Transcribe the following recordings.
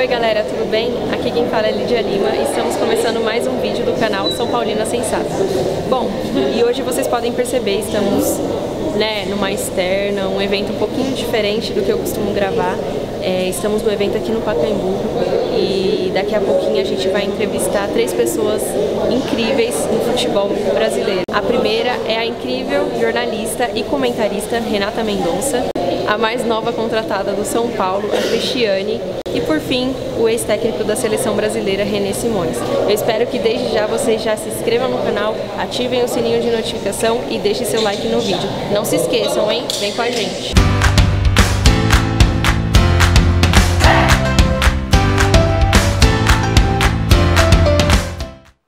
Oi galera, tudo bem? Aqui quem fala é Lídia Lima e estamos começando mais um vídeo do canal São Paulina Sensata. Bom, e hoje vocês podem perceber, estamos numa externa, um evento um pouquinho diferente do que eu costumo gravar. Estamos no evento aqui no Pacaembu e daqui a pouquinho a gente vai entrevistar 3 pessoas incríveis no futebol brasileiro. A primeira é a incrível jornalista e comentarista Renata Mendonça, a mais nova contratada do São Paulo, a Cristiane, e por fim, o ex-técnico da seleção brasileira, René Simões. Eu espero que desde já vocês já se inscrevam no canal, ativem o sininho de notificação e deixem seu like no vídeo. Não se esqueçam, hein? Vem com a gente!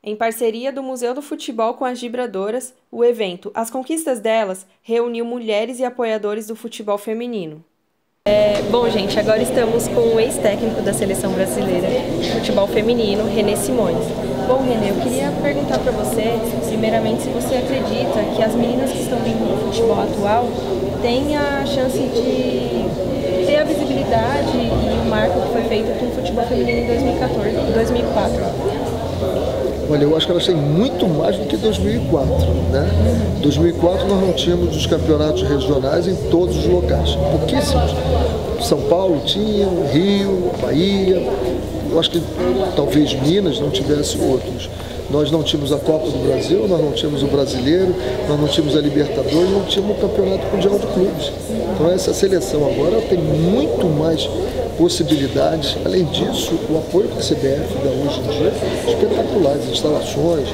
Em parceria do Museu do Futebol com as Vibradoras, o evento As Conquistas Delas reuniu mulheres e apoiadores do futebol feminino. Bom, gente, agora estamos com o ex-técnico da seleção brasileira de futebol feminino, René Simões. Bom, René, eu queria perguntar para você, primeiramente, se você acredita que as meninas que estão vindo no futebol atual têm a chance de ter a visibilidade e o marco que foi feito com o futebol feminino em 2014 e 2004. Olha, eu acho que elas têm muito mais do que 2004, né? Em 2004 nós não tínhamos os campeonatos regionais em todos os locais, pouquíssimos. São Paulo tinha, Rio, Bahia, eu acho que talvez Minas não tivesse outros. Nós não tínhamos a Copa do Brasil, nós não tínhamos o Brasileiro, nós não tínhamos a Libertadores, não tínhamos o Campeonato Mundial de Clubes. Então essa seleção agora tem muito mais possibilidades. Além disso, o apoio que a CBF dá hoje em dia é espetacular. As instalações,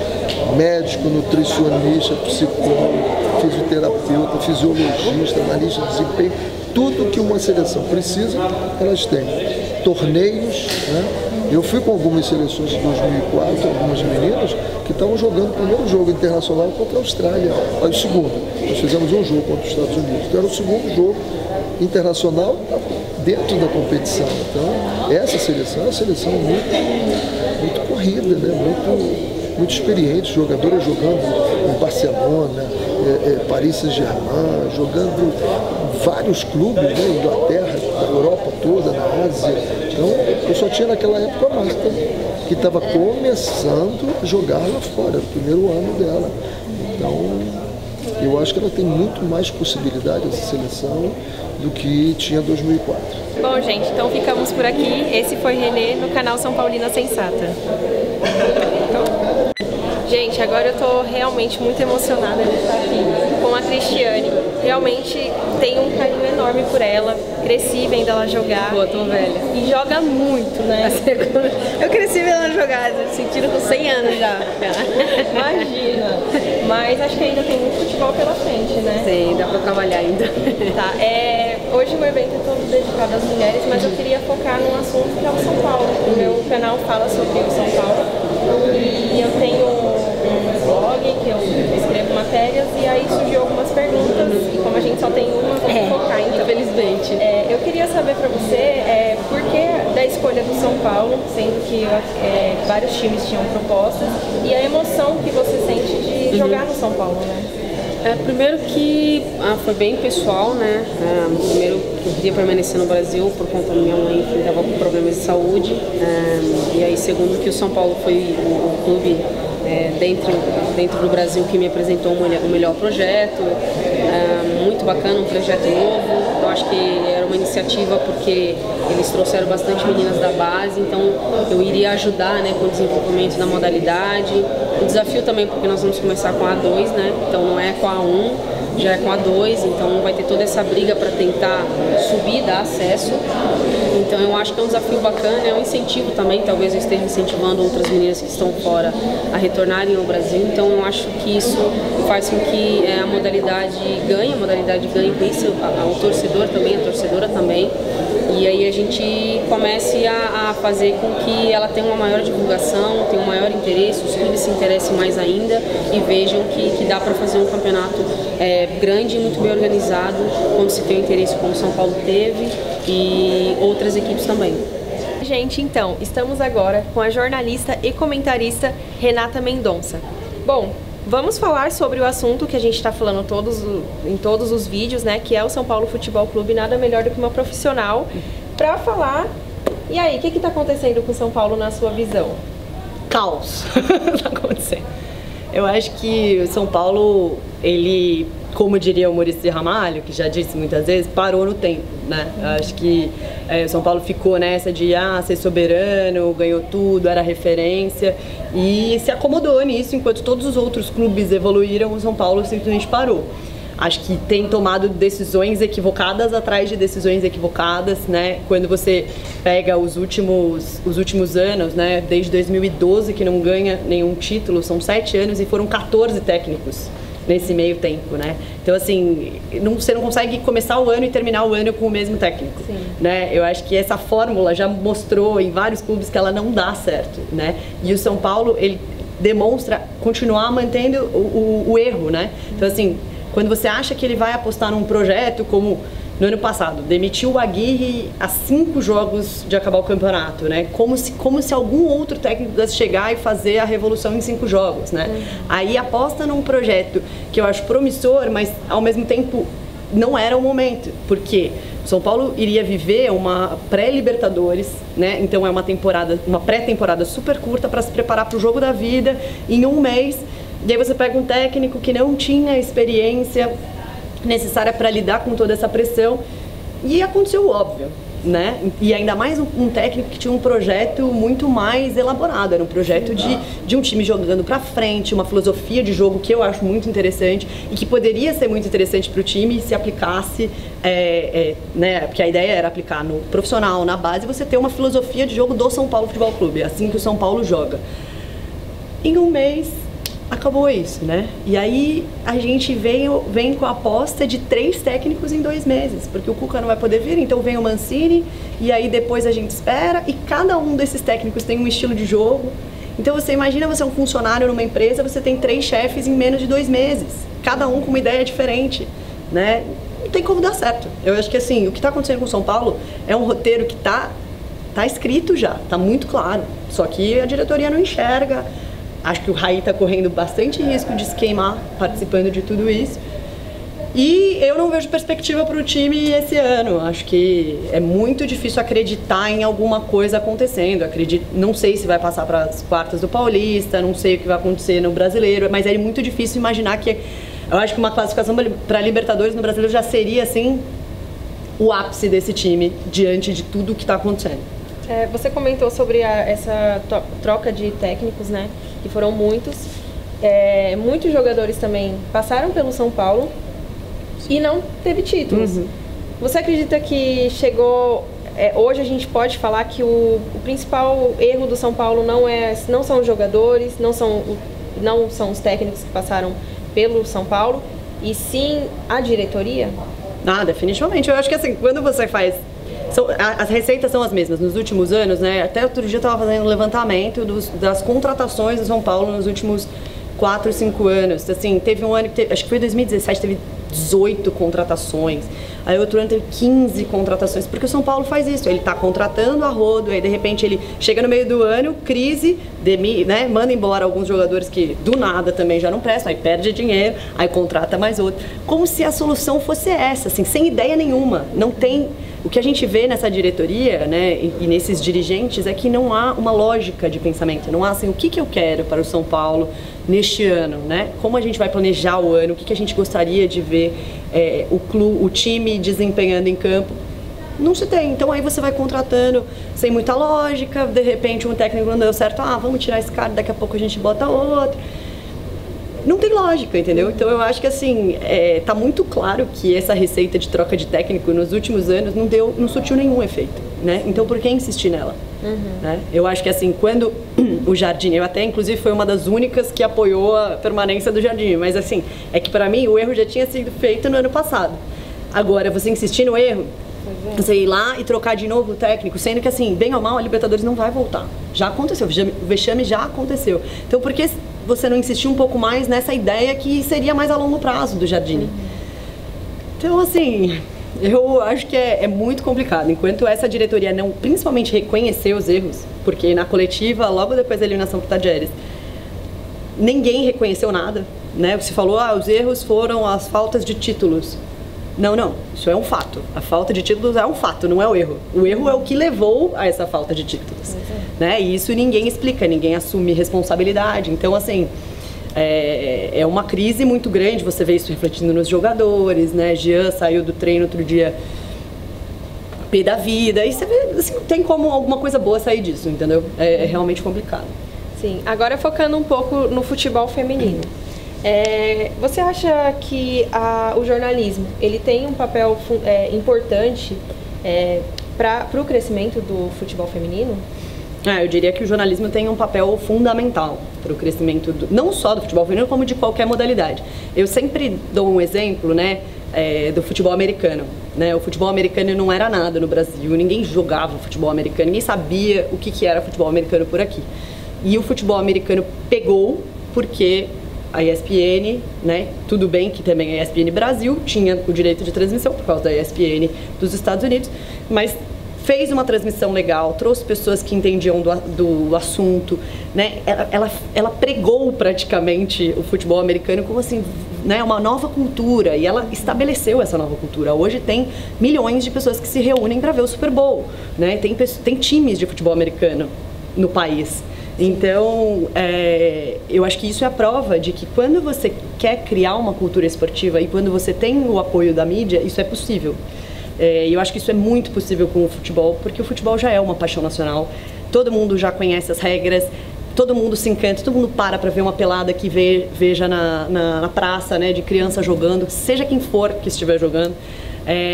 médico, nutricionista, psicólogo, fisioterapeuta, fisiologista, analista de desempenho, tudo que uma seleção precisa, elas têm. Torneios, né? Eu fui com algumas seleções de 2004, algumas meninas que estavam jogando o primeiro jogo internacional contra a Austrália, aí o segundo. Nós fizemos um jogo contra os Estados Unidos, então era o segundo jogo internacional dentro da competição. Então, essa seleção é uma seleção muito corrida, né? Muito experiente, jogadoras jogando em Barcelona, Paris Saint-Germain, jogando em vários clubes, né? Inglaterra, da Europa toda, na Ásia. Então, eu só tinha naquela época a Marta, que estava começando a jogar lá fora, o primeiro ano dela. Então, eu acho que ela tem muito mais possibilidade, essa seleção, do que tinha em 2004. Bom, gente, então ficamos por aqui. Esse foi René no canal São Paulina Sensata. Gente, agora eu tô realmente muito emocionada de estar aqui com a Cristiane. Realmente tenho um carinho enorme por ela. Cresci vendo ela jogar. Pô, tô velha. E joga muito, né? Eu cresci vendo ela jogar, sentindo com 100 anos já. Imagina. Mas acho que ainda tem muito futebol pela frente, né? Sim, dá pra trabalhar ainda. Tá, hoje o evento é todo dedicado às mulheres, mas eu queria focar num assunto que é o São Paulo. O meu canal fala sobre o São Paulo. E eu tenho um blog que eu escrevo matérias e aí surgiu algumas perguntas e como a gente só tem uma, vamos focar, então, infelizmente. Eu queria saber pra você por que da escolha do São Paulo, sendo que vários times tinham propostas, e a emoção que você sente de jogar no São Paulo, né? Primeiro que foi bem pessoal, né? Primeiro que eu queria permanecer no Brasil por conta da minha mãe que estava com problemas de saúde. E aí segundo que o São Paulo foi o clube dentro do Brasil que me apresentou o melhor projeto. Muito bacana, um projeto novo. Eu acho que era uma iniciativa porque eles trouxeram bastante meninas da base, então eu iria ajudar, né, com o desenvolvimento da modalidade. O desafio também porque nós vamos começar com a A2, né, então não é com a A1, já é com a A2, então vai ter toda essa briga para tentar subir, dar acesso. Então eu acho que é um desafio bacana, é um incentivo também, talvez eu esteja incentivando outras meninas que estão fora a retornarem ao Brasil, então eu acho que isso faz com que a modalidade ganhe com isso, o torcedor também, a torcedora também, e aí a gente comece a fazer com que ela tenha uma maior divulgação, tenha um maior interesse, os clubes se interessem mais ainda e vejam que dá para fazer um campeonato grande e muito bem organizado, quando se tem o interesse como São Paulo teve e outras equipes também. Gente, então, estamos agora com a jornalista e comentarista Renata Mendonça. Bom, vamos falar sobre o assunto que a gente está falando em todos os vídeos, né, que é o São Paulo Futebol Clube, nada melhor do que uma profissional para falar E aí, o que está acontecendo com o São Paulo na sua visão? Caos está acontecendo. Eu acho que o São Paulo, ele, como diria o Maurício Ramalho, que já disse muitas vezes, parou no tempo, né? Eu acho que o São Paulo ficou nessa de ser soberano, ganhou tudo, era referência e se acomodou nisso, enquanto todos os outros clubes evoluíram, o São Paulo simplesmente parou. Acho que tem tomado decisões equivocadas atrás de decisões equivocadas, né? Quando você pega os últimos anos, né? Desde 2012 que não ganha nenhum título, são 7 anos e foram 14 técnicos nesse meio tempo, né? Então, assim, você não consegue começar o ano e terminar o ano com o mesmo técnico, né? Eu acho que essa fórmula já mostrou em vários clubes que ela não dá certo, né? E o São Paulo, ele demonstra continuar mantendo o erro, né? Então, assim, quando você acha que ele vai apostar num projeto como no ano passado, demitiu o Aguirre a 5 jogos de acabar o campeonato, né? Como se algum outro técnico pudesse chegar e fazer a revolução em 5 jogos, né? Aí aposta num projeto que eu acho promissor, mas ao mesmo tempo não era o momento, porque o São Paulo iria viver uma pré-Libertadores, né? Então é uma pré-temporada super curta para se preparar para o jogo da vida em um mês. E aí você pega um técnico que não tinha experiência necessária para lidar com toda essa pressão e aconteceu o óbvio, né? E ainda mais um técnico que tinha um projeto muito mais elaborado, era um projeto de um time jogando para frente, uma filosofia de jogo que eu acho muito interessante e que poderia ser muito interessante para o time se aplicasse, né? Porque a ideia era aplicar no profissional, na base, você ter uma filosofia de jogo do São Paulo Futebol Clube, é assim que o São Paulo joga. Em um mês acabou isso, né? E aí a gente vem com a aposta de 3 técnicos em 2 meses, porque o Cuca não vai poder vir, então vem o Mancini, e aí depois a gente espera, e cada um desses técnicos tem um estilo de jogo. Então você imagina, você é um funcionário numa empresa, você tem 3 chefes em menos de 2 meses, cada um com uma ideia diferente, né? Não tem como dar certo. Eu acho que assim, o que está acontecendo com o São Paulo é um roteiro que tá escrito já, tá muito claro, só que a diretoria não enxerga. Acho que o Raí está correndo bastante risco de se queimar participando de tudo isso. E eu não vejo perspectiva para o time esse ano. Acho que é muito difícil acreditar em alguma coisa acontecendo. Não sei se vai passar para as quartas do Paulista, não sei o que vai acontecer no Brasileiro, mas é muito difícil imaginar que... Eu acho que uma classificação para Libertadores no Brasileiro já seria, assim, o ápice desse time diante de tudo que está acontecendo. Você comentou sobre essa troca de técnicos, né? Que foram muitos. Muitos jogadores também passaram pelo São Paulo e não teve títulos. Você acredita que chegou... hoje a gente pode falar que o principal erro do São Paulo não são os jogadores, não são os técnicos que passaram pelo São Paulo, e sim a diretoria? Definitivamente. Eu acho que assim, quando você faz... As receitas são as mesmas. Nos últimos anos, né? Até outro dia eu estava fazendo um levantamento das contratações do São Paulo nos últimos 4, 5 anos. Assim, teve um ano que acho que foi 2017, teve 18 contratações. Aí outro ano teve 15 contratações, porque o São Paulo faz isso, ele está contratando a rodo, aí de repente ele chega no meio do ano, crise, né, manda embora alguns jogadores que do nada também já não prestam, aí perde dinheiro, aí contrata mais outro. Como se a solução fosse essa, assim, sem ideia nenhuma. Não tem... O que a gente vê nessa diretoria, né, e nesses dirigentes é que não há uma lógica de pensamento, não há assim, o que eu quero para o São Paulo neste ano, né? Como a gente vai planejar o ano, o que a gente gostaria de ver o time desempenhando em campo. Não se tem, então aí você vai contratando sem muita lógica, de repente um técnico não deu certo, vamos tirar esse cara, daqui a pouco a gente bota outro. Não tem lógica, entendeu? Então eu acho que assim, tá muito claro que essa receita de troca de técnico nos últimos anos não surtiu nenhum efeito, né? Então por que insistir nela? Né? Eu acho que assim, quando o Jardim, eu até inclusive foi uma das únicas que apoiou a permanência do Jardim, mas assim, é que para mim o erro já tinha sido feito no ano passado. Agora, você insistir no erro, você ir lá e trocar de novo o técnico, sendo que assim, bem ou mal, a Libertadores não vai voltar. Já aconteceu, o vexame já aconteceu. Então por que você não insistir um pouco mais nessa ideia que seria mais a longo prazo do Jardim? Então assim, eu acho que é muito complicado. Enquanto essa diretoria não, principalmente, reconhecer os erros, porque na coletiva, logo depois da eliminação pro Tadjeres, ninguém reconheceu nada, né? Você falou, os erros foram as faltas de títulos. Não, isso é um fato. A falta de títulos é um fato, não é o erro. O erro é o que levou a essa falta de títulos, né? E isso ninguém explica, ninguém assume responsabilidade. Então, assim, é uma crise muito grande, você vê isso refletindo nos jogadores, né? Jean saiu do treino outro dia pé da vida, e você vê, assim, tem como alguma coisa boa sair disso, entendeu? É realmente complicado. Sim, agora focando um pouco no futebol feminino. Você acha que o jornalismo ele tem um papel importante para o crescimento do futebol feminino? Eu diria que o jornalismo tem um papel fundamental para o crescimento não só do futebol feminino, como de qualquer modalidade. Eu sempre dou um exemplo, né, do futebol americano. Né? O futebol americano não era nada no Brasil, ninguém jogava futebol americano, ninguém sabia o que era futebol americano por aqui. E o futebol americano pegou porque a ESPN, né, tudo bem que também a ESPN Brasil tinha o direito de transmissão por causa da ESPN dos Estados Unidos, mas fez uma transmissão legal, trouxe pessoas que entendiam do assunto, né? Ela pregou praticamente o futebol americano como assim, né, uma nova cultura, e ela estabeleceu essa nova cultura. Hoje tem milhões de pessoas que se reúnem para ver o Super Bowl, né? Tem times de futebol americano no país. Então, eu acho que isso é a prova de que quando você quer criar uma cultura esportiva e quando você tem o apoio da mídia, isso é possível. E eu acho que isso é muito possível com o futebol, porque o futebol já é uma paixão nacional, todo mundo já conhece as regras, todo mundo se encanta, todo mundo para ver uma pelada que veja na praça, né, de criança jogando, seja quem for que estiver jogando.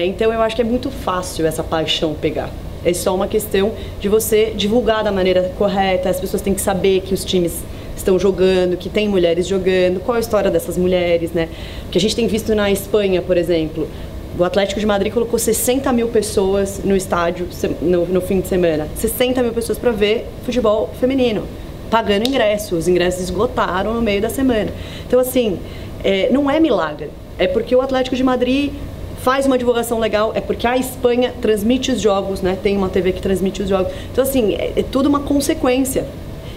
Então eu acho que é muito fácil essa paixão pegar. É só uma questão de você divulgar da maneira correta, as pessoas têm que saber que os times estão jogando, que tem mulheres jogando, qual a história dessas mulheres, né? O que a gente tem visto na Espanha, por exemplo, o Atlético de Madrid colocou 60 mil pessoas no estádio no fim de semana. 60 mil pessoas para ver futebol feminino, pagando ingresso. Os ingressos esgotaram no meio da semana. Então, assim, não é milagre. É porque o Atlético de Madrid faz uma divulgação legal, é porque a Espanha transmite os jogos, né? Tem uma TV que transmite os jogos. Então, assim, é tudo uma consequência.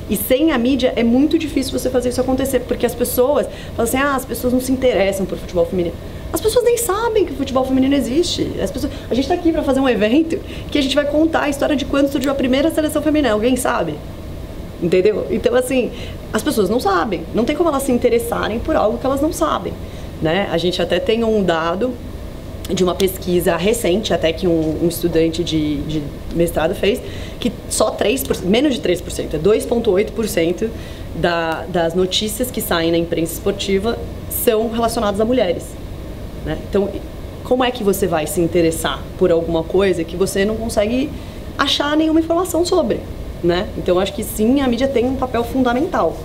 E sem a mídia é muito difícil você fazer isso acontecer, porque as pessoas falam assim, as pessoas não se interessam por futebol feminino. As pessoas nem sabem que o futebol feminino existe. A gente está aqui para fazer um evento que a gente vai contar a história de quando surgiu a primeira seleção feminina. Alguém sabe? Entendeu? Então, assim, as pessoas não sabem. Não tem como elas se interessarem por algo que elas não sabem, né? A gente até tem um dado de uma pesquisa recente, até que um estudante de mestrado fez, que só 3%, menos de 3%, 2,8% das notícias que saem na imprensa esportiva são relacionadas a mulheres, né? Então, como é que você vai se interessar por alguma coisa que você não consegue achar nenhuma informação sobre, né? Então, acho que sim, a mídia tem um papel fundamental.